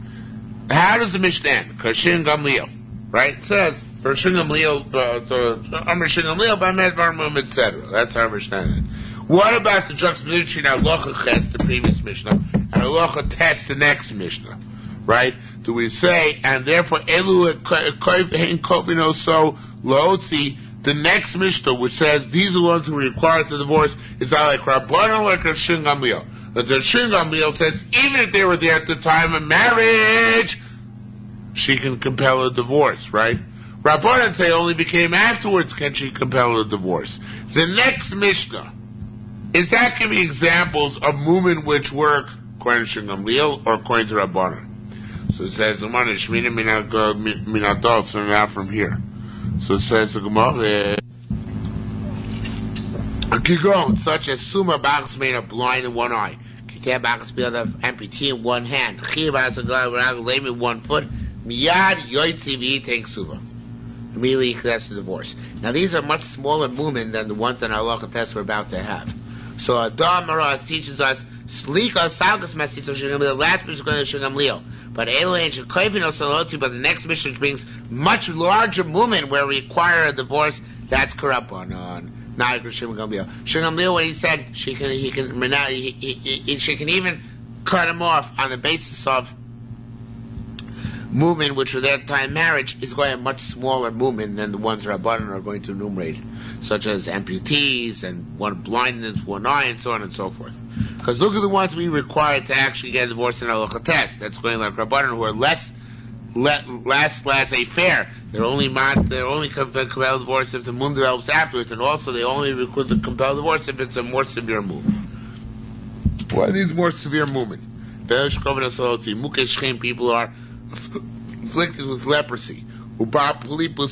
How does the Mishnah end? Kashin Gamliel, right? It says Rishon Gamliel, Rishon Gamliel by Medvar etc. That's how Mishnah ends. What about the juxtaposition between Halacha Ches, the previous Mishnah, and Halacha Tes, the next Mishnah? Right? Do we say, and therefore, Elu Hein Kovino So Lootzi, the next Mishnah, which says these are the ones who are required to divorce, is not like Rabbanon, like Rishon Gamliel. But the Rishon Gamliel says, even if they were there at the time of marriage, she can compel a divorce, right? Rabbanon say only became afterwards can she compel a divorce. The next Mishnah, is that give me examples of movement which work according to Gamliel or according to Rabbanan? So it says the Gemara Shmina Minadol, so now from here. So it says the Gemara Kigon, such as Suma Bachas made a blind in one eye, Kitab Bachas be of amputee in one hand, Chir Bachas lame in one foot, Miyad Yoitzi V'Yiteng Suva. Immediately that's the divorce. Now these are much smaller movement than the ones that our Halacha Tes we're about to have. So Adam Maraz teaches us Slika Salkas Masi, so the last Mishnah is going to Gamliel. But Elaine Shekayvin Saloti, but the next Mishnah brings much larger movement where we require a divorce. That's Karabanon, not Rishon Gamliel. Rishon Gamliel, when he said she can even cut him off on the basis of movement, which are that time marriage, is going to have much smaller movement than the ones Rabbanan are going to enumerate, such as amputees and one blindness, one eye, and so on and so forth. Because look at the ones we require to actually get divorced in Halacha Tes. That's going like Rabbanan, who are less laissez-faire. They're only compel divorce if the moon develops afterwards, and also they only require to compel divorce if it's a more severe movement. Why are these more severe movement? People are afflicted with leprosy.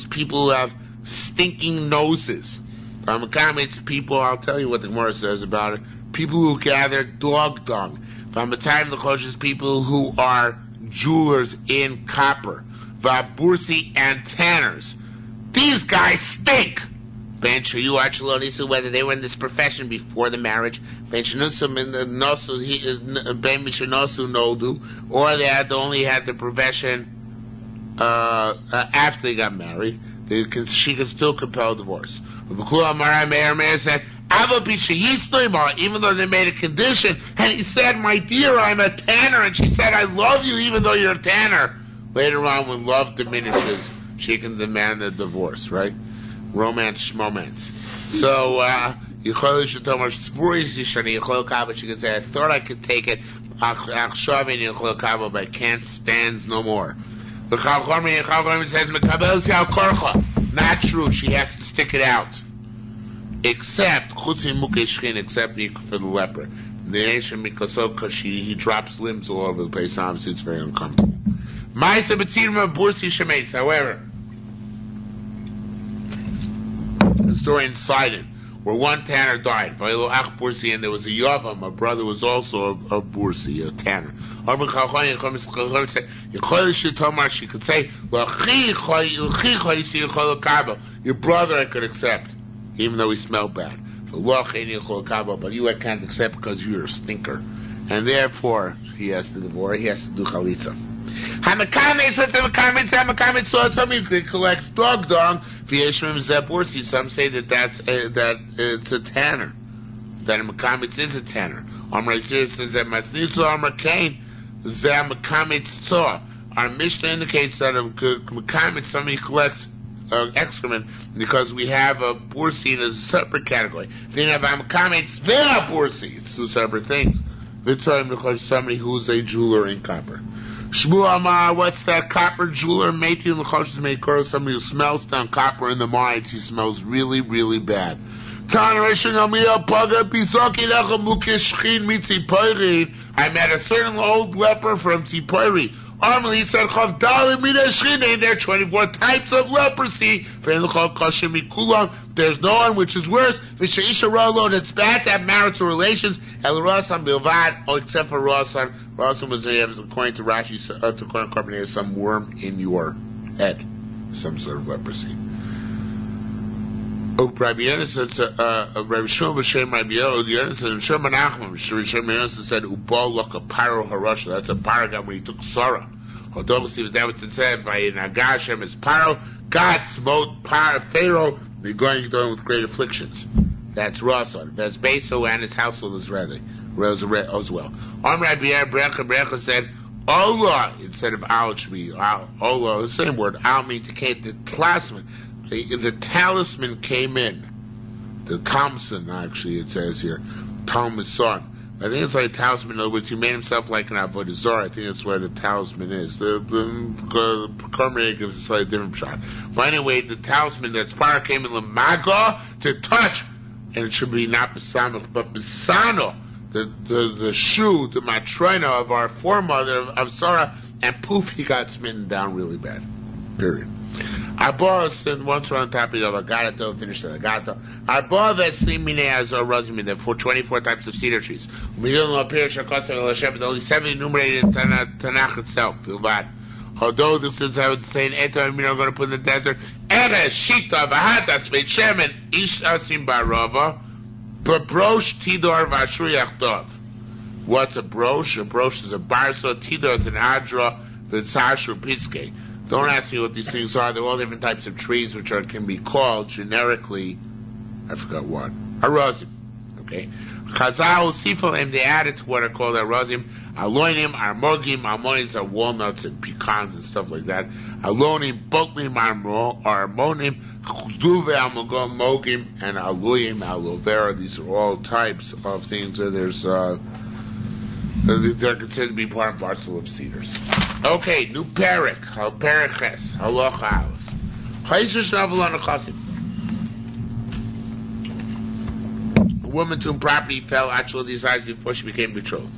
People who have stinking noses. It's people, I'll tell you what the Gemara says about it. People who gather dog dung. People who are jewelers in copper. Vabursi, and tanners. These guys stink. Ben Shayu Achelonisu, whether they were in this profession before the marriage, Ben Shanusum in the Nosu, Ben Mishanosu Noldu, or they only had the profession after they got married. She can still compel divorce. Meir said, even though they made a condition, and he said, my dear, I'm a tanner, and she said, I love you even though you're a tanner. Later on, when love diminishes, she can demand a divorce, right? Romance, schmomance. So, she can say, I thought I could take it, but I can't stand no more. Says, not true, she has to stick it out. Except for the leper. The nation because he drops limbs all over the place, obviously it's very uncomfortable. However, the story in Sidon, where one tanner died, and there was a Yavam, a brother was also a Bursi, a tanner. She could say, your brother I could accept, even though he smelled bad. But you I can't accept because you're a stinker. And therefore, he has to divorce, he has to do chalitza. Somebody collects dog dung. Some say that it's a tanner. That a mekamitz is a tanner. Amar says that masnitzu amar kain zeh mekamitz tzor. Our Mishnah indicates that a mekamitz, somebody collects excrement, because we have a bursi as a separate category. Then you have a mekamitz ve'a bursi. It's two separate things. Somebody who's a jeweler in copper. Shmu Amar, what's that copper jeweler? Meiti l'choshes meikor, somebody who smells down copper in the mines. He smells really, really bad. I met a certain old leper from Tzipori. He said, there are 24 types of leprosy. There's no one which is worse. It's bad to have marital relations. Except for Rasan. Rasan was, according to Rashi, according to Carpenter, some worm in your head. Some sort of leprosy. Rabbi Yonasan said, Rabbi Shmuel b'Shem Rabbi Yonasan, Shem Menachem, Rabbi Yonasan said, Ubal look a paro harasha. That's a paro guy when he took Sarah. Although Steve Davidson said, Vayin is paro, God smote Pharaoh, they're going with great afflictions. That's Rasan. That's Beso and his household is ready. As well. Rabbi Brecha said, Allah, instead of Al Shmi, Allah, the same word, Al means to came the talisman. The talisman came in. The Thompson, actually, it says here. Thomas' son. I think it's like a talisman. In other words, he made himself like an avodah zarah. I think that's where the talisman is. The Karmei gives a slightly different shot. But anyway, the talisman, that Spara came in the Maga to touch. And it should be not Besamach, but Besano. The shoe, the matrona of our foremother of Sarah. And poof, he got smitten down really bad. Period. Our boss, and once we're on topic of Agadato, finished the Agato. Our boss that Simine as a Rosimine, there are 24 types of cedar trees. Only 7 enumerated in Tanakh itself. Feel bad. Although this is how it's saying, Eto, we're going to put in the desert. Ere, Shita, Vahata, Sveit Shemen, Ish Asim Barova, Babrosh, Tidor, Vashuri Achtov. What's a brosh? A brosh is a barso, Tidor is an adra, Vitsashu Piske. Don't ask me what these things are. They're all different types of trees which can be called generically, I forgot what, arozim. Okay? Chazal, Sifalim, they added to what are called arozim. Alonim, armogim, almonims are walnuts and pecans and stuff like that. Alonim, botlim, armonim, chduve, almogim, and aluyim, aloe vera. These are all types of things where there's, they're considered to be part and parcel of cedars. Okay, new parak, paraches, halacha aleph. Chayshish navel on a chasim. A woman to whom property fell actually these eyes before she became betrothed.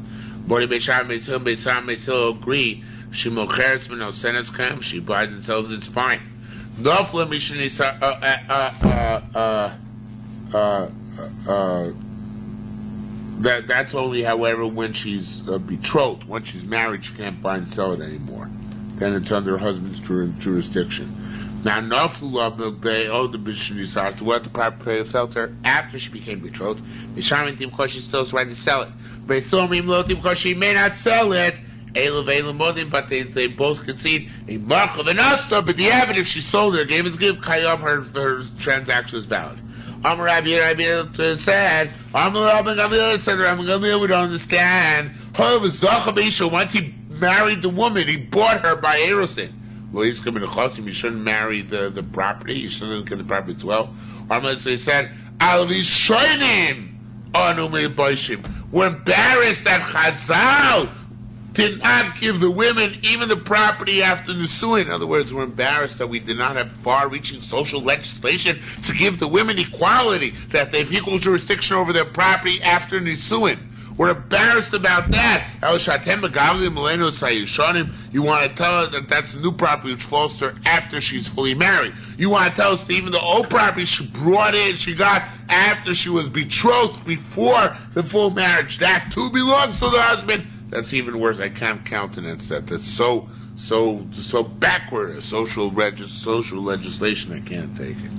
Bori Beisham Beisil agree. She mocheres when no sentence comes. She buys and sells. It's fine. Nofla mishani That's only, however, when she's betrothed. Once she's married, she can't buy and sell it anymore. then it's under her husband's jurisdiction. Now, the Bishnisar, to what the property felt her after she became betrothed, because she still trying to sell it. Because she may not sell it, but they both concede a mark of an asta, but the evidence if she sold it, gave his gift, Kayam, her transaction is valid. Rabbi said, we don't understand. Once he married the woman, he bought her by Erosin. You shouldn't marry the property, you shouldn't get the property as well. He said, we're embarrassed that Chazal did not give the women even the property after Nisuin. In other words, we're embarrassed that we did not have far-reaching social legislation to give the women equality, that they have equal jurisdiction over their property after Nisuin. We're embarrassed about that. You want to tell us that that's a new property which falls to her after she's fully married. You want to tell us that even the old property she brought in, she got after she was betrothed, before the full marriage, that too belongs to the husband. That's even worse. I can't countenance that. That's so backward a social legislation. I can't take it.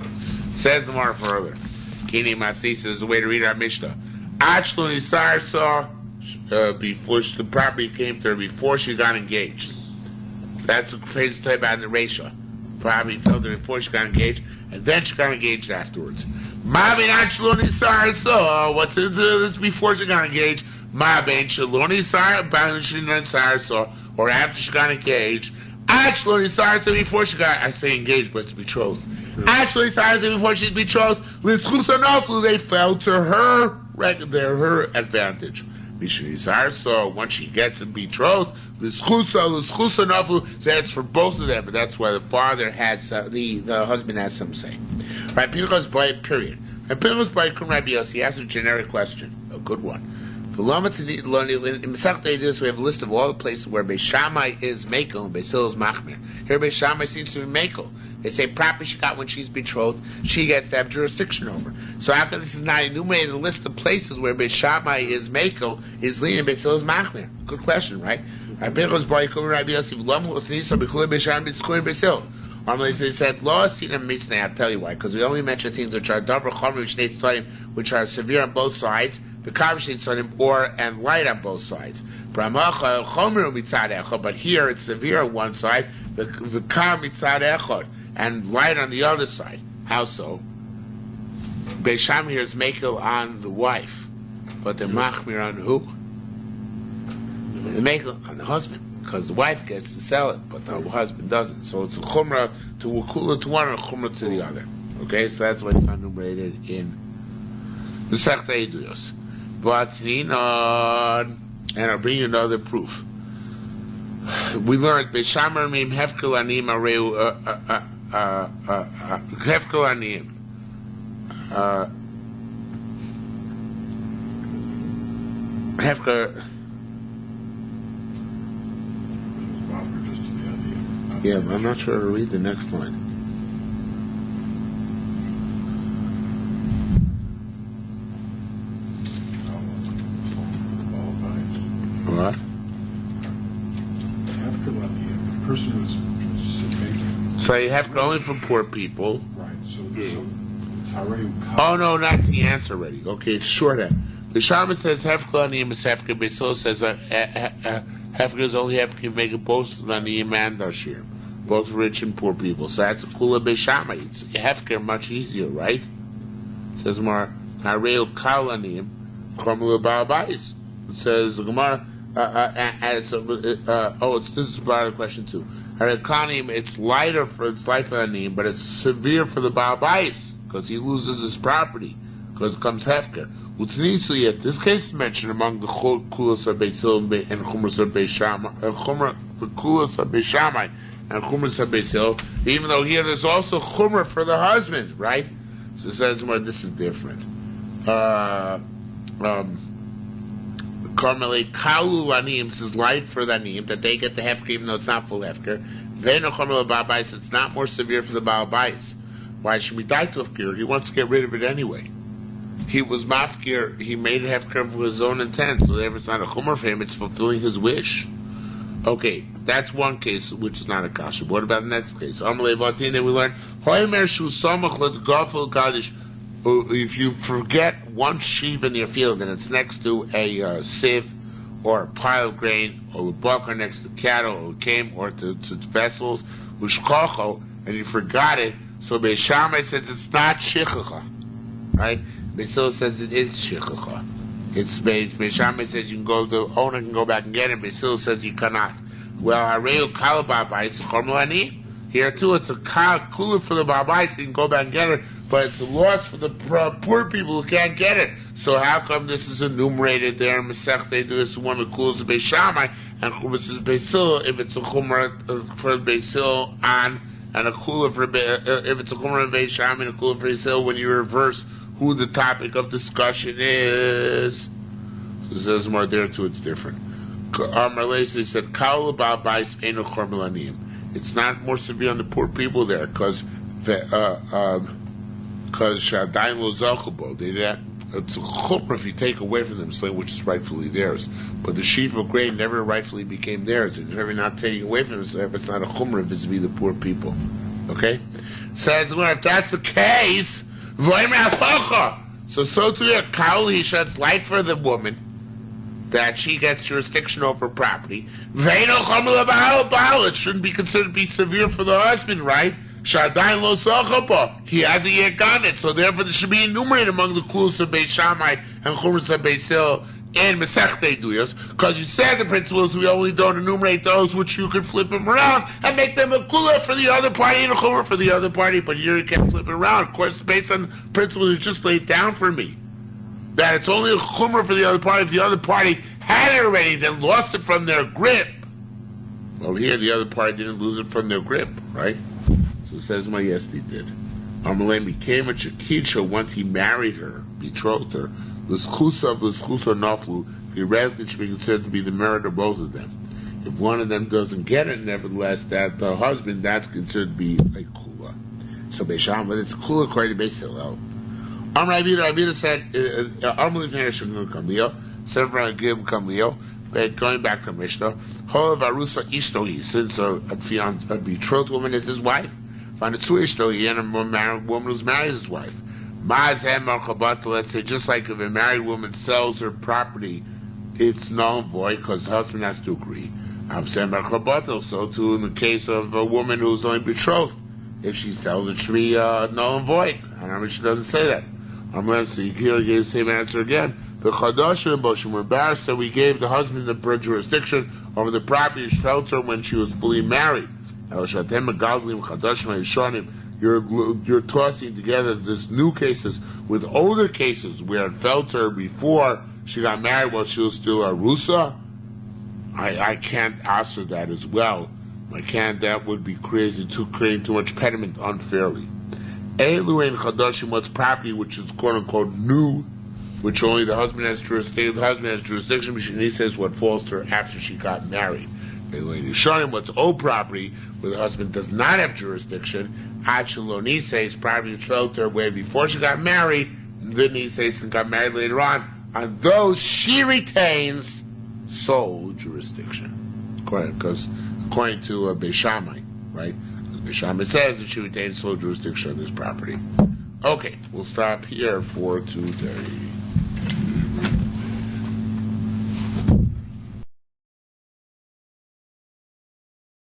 Says more further. Kini Masi says the way to read our Mishnah. Actually, Sar saw before the property came to her before she got engaged. That's the phrase talk about in the ratio. Property fell to her before she got engaged, and then she got engaged afterwards. Mabin Actually Sar saw what's this before she got engaged. Mabin Shaloni Sar saw, or after she got engaged. Actually, Sar said before she got, I say engaged, but it's betrothed. Actually, Sar said before she's betrothed. They fell to her advantage. So once she gets betrothed, that's for both of them, but that's why the father has the husband has some say. Right? Pinchas by period. And Pinchas by Rabbi Yossi asks a generic question, a good one. In Masechet Edus, we have a list of all the places where Beis Shammai is Mekel and Beis Hillel is Machmir. Here Beis Shammai seems to be Mekel. They say property she got when she's betrothed, she gets to have jurisdiction over. So how come this is not enumerated in the list of places where Beis Shammai is Mekel, is Lina, and Beis Hillel is Machmir? Good question, right? Normally they said, I'll tell you why, because we only mention things which are davar chomer, which are severe on both sides, or and light on both sides. But here it's severe on one side, and light on the other side. How so? Beis Shammai here is mekel on the wife, but the machmir on who? The mekel on the husband, because the wife gets to sell it, but the husband doesn't. So it's a chumrah to wakula to one and a chumrah to the other. Okay, so that's why it's enumerated in the Masechet Edus. But and I'll bring you another proof. We learned Beis Shammai mim hefkel anim areu hefkel anim. Hefkel. Yeah, I'm not sure to read the next line. What? Person who's so you have to only for poor people. Right. So it's already. Oh no, that's the answer already. Okay, it's short. The Shammai says hefker aniyim is hefker. Beis Hillel says hefker is only hefker. You make it both for the aniyim and ashir, both rich and poor people. So that's a kula Beis Shammai. It's hefker much easier, right? It says more hareu kal aniyim chomel ba'abayis. It says the Gemara. This is part of the question too. It's lighter for Anim, but it's severe for the Baal Bais because he loses his property because it comes hefker. Yet this case is mentioned among the kulas of Beis Hillel and chumras of Beis Shammai, the kulas of Beis Shammai and chumras of Beis Hillel. Even though here there's also chumra for the husband, right? So it says, well, this is different. Carmelite kalu lanim, this is light for the anim, that they get the hefker even though it's not full hefker. Veno chomel ba'abais, it's not more severe for the ba'abais. Why should we die to hefker? He wants to get rid of it anyway. He was mafkir, he made it hefker for his own intent, so therefore it's not a chomer for him, it's fulfilling his wish. Okay, That's one case which is not a kasha. What about the next case? Amalei Vatin, then we learn Hoimer Shu Samach Let Gafel Kaddish. If you forget one sheep in your field and it's next to a sieve or a pile of grain or a bucker next to cattle or game or to vessels, ushkocho, and you forgot it, so Beis Shammai says it's not shichacha, right? Beis Hillel says it is shichacha. It's Beis Shammai says you can go, the owner can go back and get it. Beis Hillel says you cannot. Well, Hareu Kalababais Chormelani. Here too, it's a cooler for the babais, so you can go back and get it, but it's a loss for the poor people who can't get it. So how come this is enumerated there in Masech? They do this one of the coolers of Beis Shammai, and this is Beis Hillel, if it's a chumrah for Beis Hillel on, and a cooler for if it's a chumrah of Beis Shammai and a cooler for Beis Hillel, when you reverse who the topic of discussion is. So there's more there too, it's different. Marley said, Kaul babais eno chormelanim. It's not more severe on the poor people there because Shadain lo zachubo. It's a chumrah if you take away from them something which is rightfully theirs. But the sheaf of grain never rightfully became theirs. It's never not taking away from them, so it's not a chumrah vis-a-vis the poor people. Okay? Says, well, if that's the case, so too your Kaul he sheds light for the woman that she gets jurisdiction over property. It shouldn't be considered to be severe for the husband, right? He hasn't yet gotten it, so therefore there should be enumerated among the clues of Beis Shammai and Chumras of Beis Hillel and Masechet Duyos, because you said the principle is we only don't enumerate those which you can flip them around and make them a kula for the other party and a chumrah for the other party, but here you can't flip it around. Of course, based on principles you just laid down for me, that it's only a chumrah for the other party if the other party had it already, then lost it from their grip. Well, here the other party didn't lose it from their grip, right? So it says, well, yes, they did. Amalei became a Chakisha once he married her, betrothed her. L'schusa naflu, theoretically it should be considered to be the merit of both of them. If one of them doesn't get it, nevertheless, that the husband, that's considered to be a kula. So Beis Shammai, it's kula according to Beis Hillel. Rabbi said, but going back to Mishnah, since a betrothed woman is his wife, and a married woman who's married his wife. Let's say, just like if a married woman sells her property, it's null and void because the husband has to agree. So too in the case of a woman who's only betrothed, if she sells it, should be null and void. I know she doesn't say that. So you here gave the same answer again. The Chadashim and Boshim were embarrassed that we gave the husband the jurisdiction over the property shelter when she was fully married. You're tossing together this new cases with older cases where it felt her before she got married while she was still a Rusa. I can't answer that as well. I can't. That would be creating too much pediment unfairly. Elu and Chadashim, what's property which is quote unquote new, which only the husband has jurisdiction. The husband has jurisdiction, because he says what falls to her after she got married. Yerushalmi, what's old property where the husband does not have jurisdiction. Acheloni says property which fell to her way before she got married. Then he says and got married later on. On those she retains sole jurisdiction. Because according to Beis Shammai, right? Beis Shammai says that she retains sole jurisdiction on this property. Okay, we'll stop here for today.